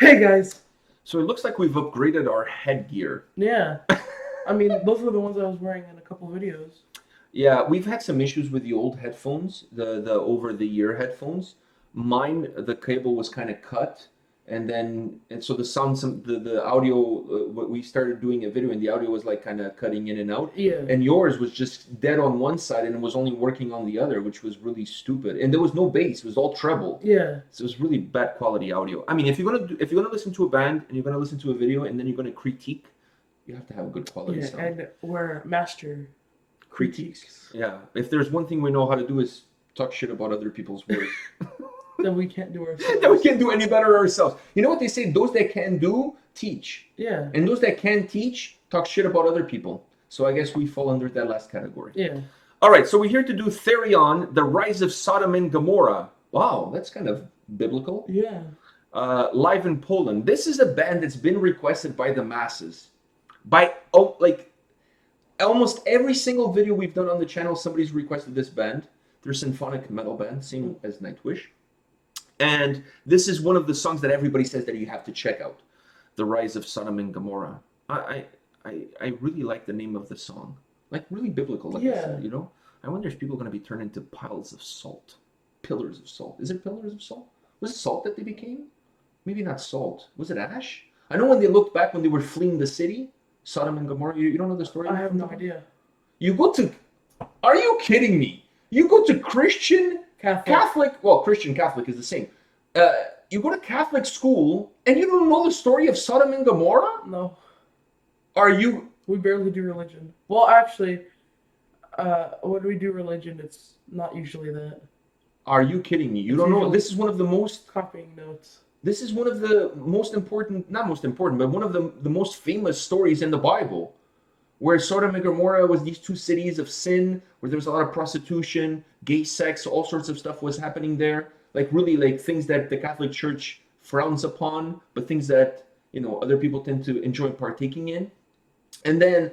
Hey guys. So it looks like we've upgraded our headgear. Yeah. I mean, those were the ones I was wearing in a couple videos. Yeah, we've had some issues with the old headphones, the over the ear headphones. Mine, the cable was kind of cut, and so the sound, the audio, what we started doing a video and the audio was like kind of cutting in and out. Yeah. And yours was just dead on one side and it was only working on the other, which was really stupid. And there was no bass; it was all treble. Yeah. So it was really bad quality audio. I mean, if you're gonna listen to a band and you're gonna listen to a video and then you're gonna critique, you have to have a good quality Yeah, sound. and we're master critiques. Yeah. If there's one thing we know how to do is talk shit about other people's work. That we can't do ourselves. That we can't do any better ourselves. You know what they say? Those that can do, teach. Yeah. And those that can teach, talk shit about other people. So I guess we fall under that last category. Yeah. All right, so we're here to do Therion, the Rise of Sodom and Gomorrah. Wow, that's kind of biblical. Yeah. Live in Poland. This is a band that's been requested by the masses. By almost every single video we've done on the channel, somebody's requested this band. They're a symphonic metal band, same as Nightwish. And this is one of the songs that everybody says that you have to check out. The Rise of Sodom and Gomorrah. I really like the name of the song. Like really biblical, like I said, you know? I wonder if people are going to be turned into piles of salt. Pillars of salt. Is it pillars of salt? Was it salt that they became? Maybe not salt. Was it ash? I know when they looked back when they were fleeing the city, Sodom and Gomorrah. You don't know the story? I have no idea. You go to... Are you kidding me? You go to Christian... Catholic, well, Christian Catholic is the same. You go to Catholic school and you don't know the story of Sodom and Gomorrah? No. Are you? We barely do religion. Well, actually, when we do religion, it's not usually that. Are you kidding me? You don't know? This is one of the most... Copying notes. This is one of the most important, not most important, but one of the most famous stories in the Bible. Where Sodom and Gomorrah was these two cities of sin, where there was a lot of prostitution, gay sex, all sorts of stuff was happening there. Like really like things that the Catholic Church frowns upon, but things that, you know, other people tend to enjoy partaking in. And then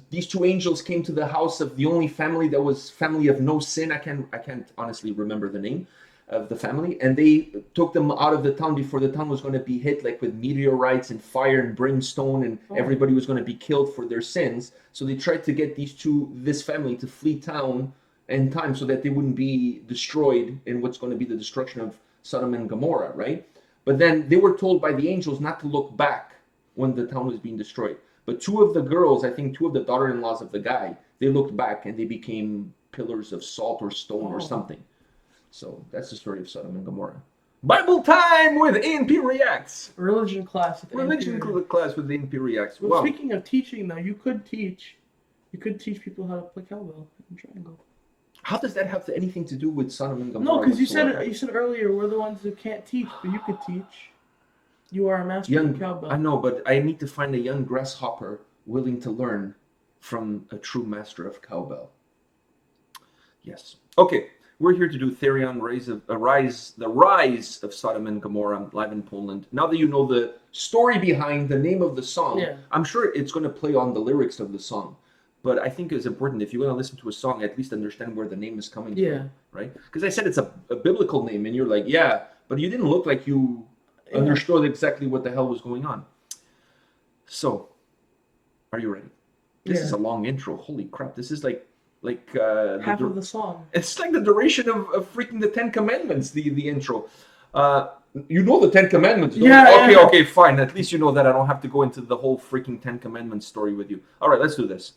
these two angels came to the house of the only family that was family of no sin. I can't honestly remember the name of the family, and they took them out of the town before the town was going to be hit like with meteorites and fire and brimstone, and everybody was going to be killed for their sins. So they tried to get this family to flee town in time so that they wouldn't be destroyed in what's going to be the destruction of Sodom and Gomorrah, right? But then they were told by the angels not to look back when the town was being destroyed. But two of the girls, I think two of the daughter-in-laws of the guy, they looked back and they became pillars of salt or stone or something. So that's the story of Sodom and Gomorrah. Bible time with A&P-REACTS. Religion class with Religion class with A&P-REACTS. Well, speaking of teaching, though, you could teach people how to play cowbell and triangle. How does that have anything to do with Sodom and Gomorrah? No, because you said earlier we're the ones who can't teach, but you could teach. You are a master of cowbell. I know, but I need to find a young grasshopper willing to learn from a true master of cowbell. Yes. Okay. We're here to do Therion, the Rise of Sodom and Gomorrah, live in Poland. Now that you know the story behind the name of the song, I'm sure it's going to play on the lyrics of the song. But I think it's important, if you're going to listen to a song, at least understand where the name is coming from, right? Because I said it's a biblical name, and you're like, yeah, but you didn't look like you understood exactly what the hell was going on. So, are you ready? This is a long intro. Holy crap, this is like half of the song. It's like the duration of freaking the Ten Commandments, the intro. You know the Ten Commandments, don't you? Okay, fine. At least you know that I don't have to go into the whole freaking Ten Commandments story with you. All right, let's do this.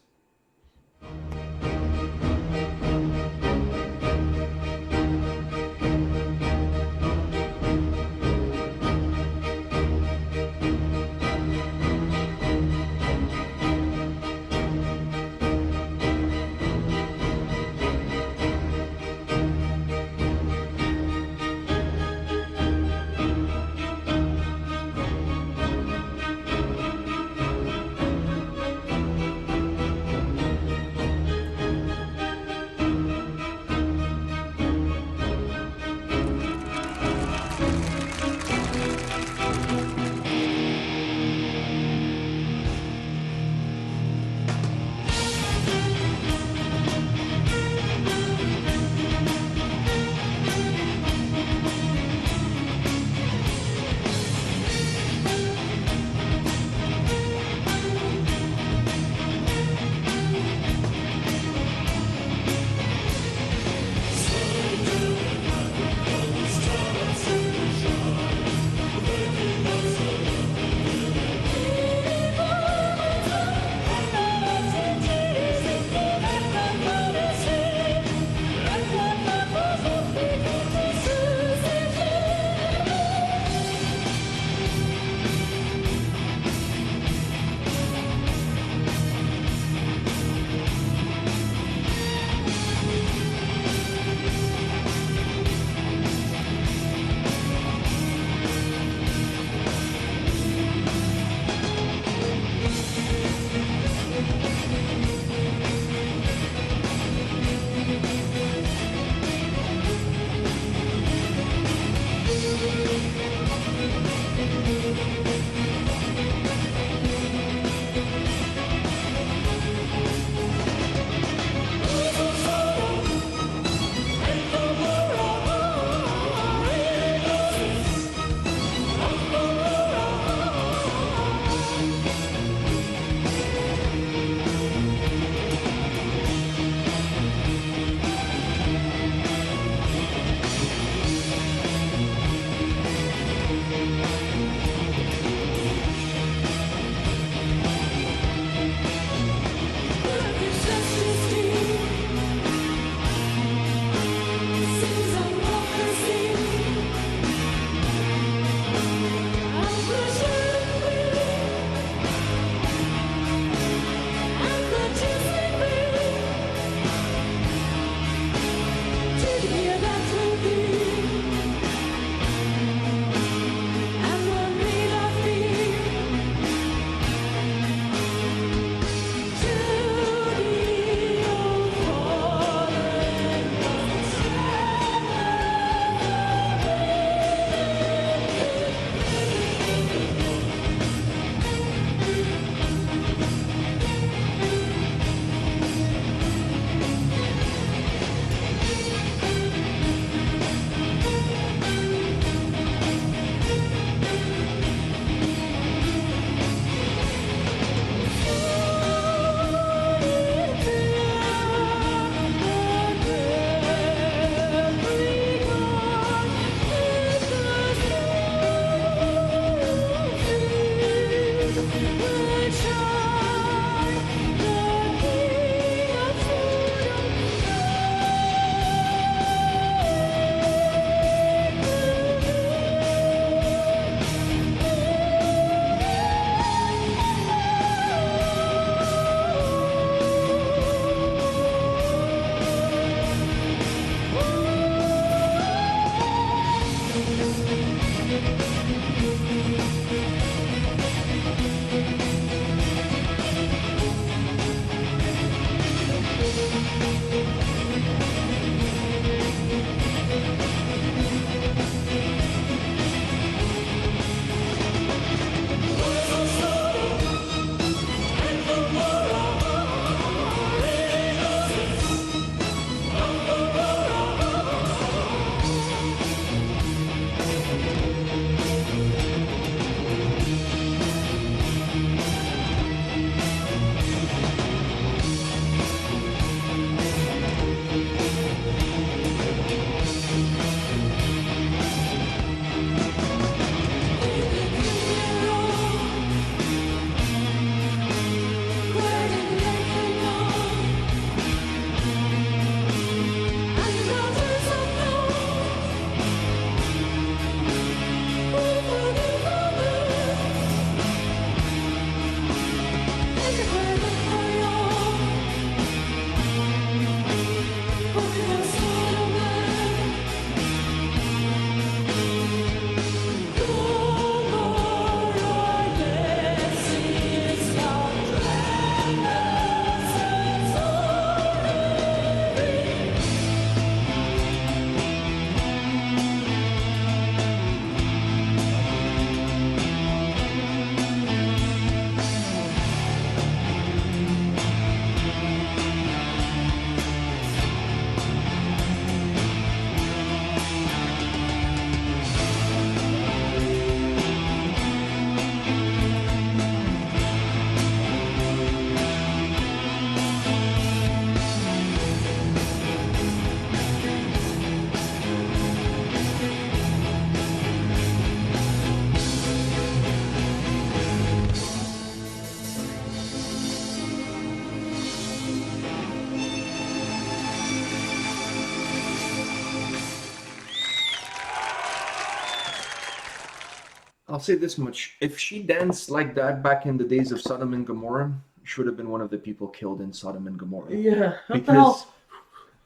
I'll say this much. If she danced like that back in the days of Sodom and Gomorrah, she should have been one of the people killed in Sodom and Gomorrah. Yeah. What the hell?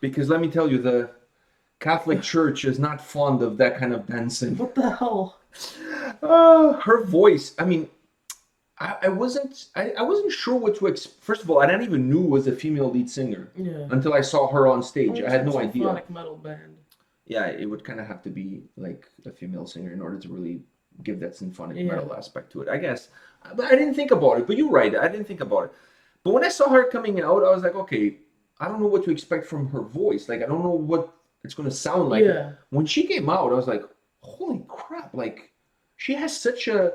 Because let me tell you, the Catholic Church is not fond of that kind of dancing. What the hell? Her voice, I mean, I wasn't sure what to expect. First of all, I didn't even knew it was a female lead singer until I saw her on stage. I had no idea. Symphonic metal band. Yeah, it would kind of have to be like a female singer in order to really give that symphonic metal aspect to it, I guess. But I didn't think about it. But you're right, I didn't think about it. But when I saw her coming out, I was like, okay, I don't know what to expect from her voice. Like, I don't know what it's going to sound like. Yeah. When she came out, I was like, holy crap. Like, she has such a,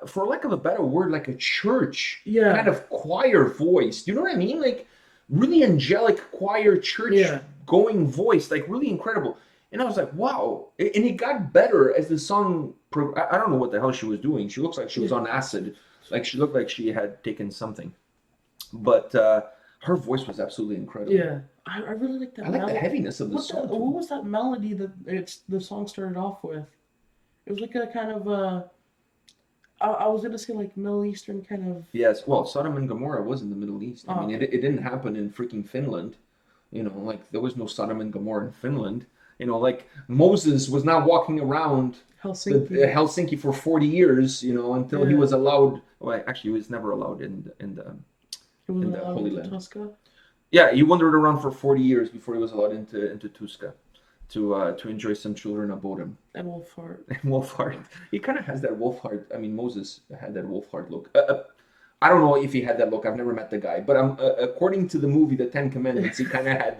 for lack of a better word, like a church kind of choir voice. Do you know what I mean? Like, really angelic choir church going voice. Like, really incredible. And I was like, wow. And it got better as the song, I don't know what the hell she was doing. She looks like she was on acid. Like, she looked like she had taken something. But her voice was absolutely incredible. Yeah. I really like that. I like the heaviness of the song. What was that melody that the song started off with? It was like a kind of I was gonna say like Middle Eastern kind of. Yes, well, Sodom and Gomorrah was in the Middle East. I mean, it didn't happen in freaking Finland. You know, like there was no Sodom and Gomorrah in Finland. You know, like Moses was not walking around Helsinki for 40 years. You know, until he was allowed. Well, actually, he was never allowed in the Holy Land. Tuska? Yeah, he wandered around for 40 years before he was allowed into Tuska to enjoy some children of Bodom. And Wolfheart. And Wolfheart. He kind of has that Wolfheart. I mean, Moses had that Wolfheart look. I don't know if he had that look. I've never met the guy, but according to the movie, The Ten Commandments, he kind of had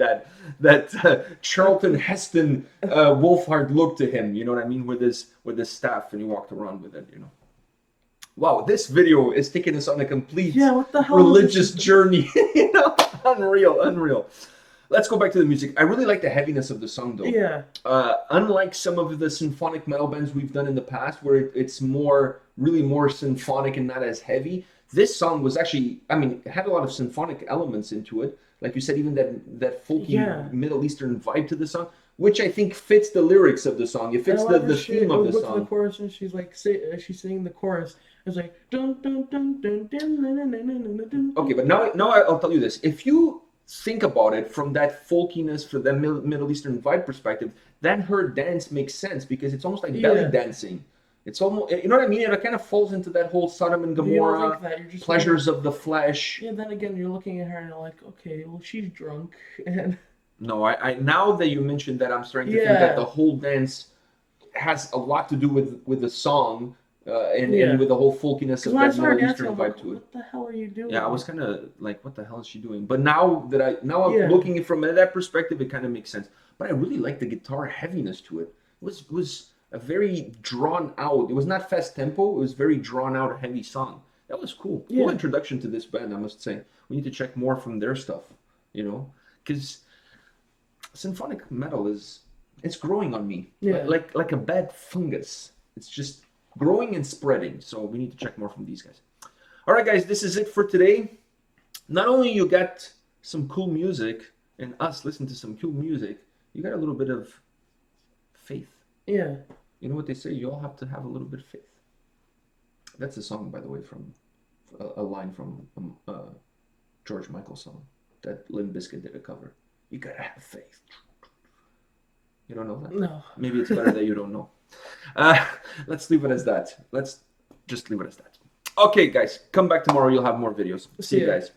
that Charlton Heston Wolfheart look to him. You know what I mean? With his staff, and he walked around with it. You know. Wow, this video is taking us on a complete what the hell religious journey. You know, unreal. Let's go back to the music. I really like the heaviness of the song, though. Yeah. Unlike some of the symphonic metal bands we've done in the past, where it's really more symphonic and not as heavy. This song was actually, I mean, it had a lot of symphonic elements into it. Like you said, even that folky Middle Eastern vibe to the song, which I think fits the lyrics of the song. It fits the theme of the song. The chorus, and she's like, she's singing the chorus. It's like, dun dun dun dun dun dun dun dun dun. Okay, but now I'll tell you this: if you think about it from that folkiness, for that Middle Eastern vibe perspective, then her dance makes sense because it's almost like belly dancing. It's almost, you know what I mean? It kind of falls into that whole Sodom and You don't Gomorrah, think that, you're just pleasures of the flesh. yeah, then again, you're looking at her and you're like, okay, well, she's drunk, and No, I now that you mentioned that, I'm starting to think Yeah. that the whole dance has a lot to do with the song and Yeah. with the whole folkiness of when I that saw her Middle dancing, Eastern I'm like, vibe to it. what the hell are you doing? Yeah, I was kind of like, what the hell is she doing? But now that I'm Yeah. looking from that perspective, it kind of makes sense. But I really like the guitar heaviness to it. It was a very drawn out. It was not fast tempo. It was very drawn out, heavy song. That was cool. Yeah. Cool introduction to this band, I must say. We need to check more from their stuff, you know, because symphonic metal it's growing on me. Yeah. Like a bad fungus. It's just growing and spreading. So we need to check more from these guys. All right, guys, this is it for today. Not only you got some cool music and us listen to some cool music, you got a little bit of faith. Yeah. You know what they say? You all have to have a little bit of faith. That's a song, by the way, from a line from George Michael's song that Limp Bizkit did a cover. You gotta have faith. You don't know that? No. Maybe it's better that you don't know. Let's leave it as that. Let's just leave it as that. Okay, guys, come back tomorrow. You'll have more videos. See you ya. guys.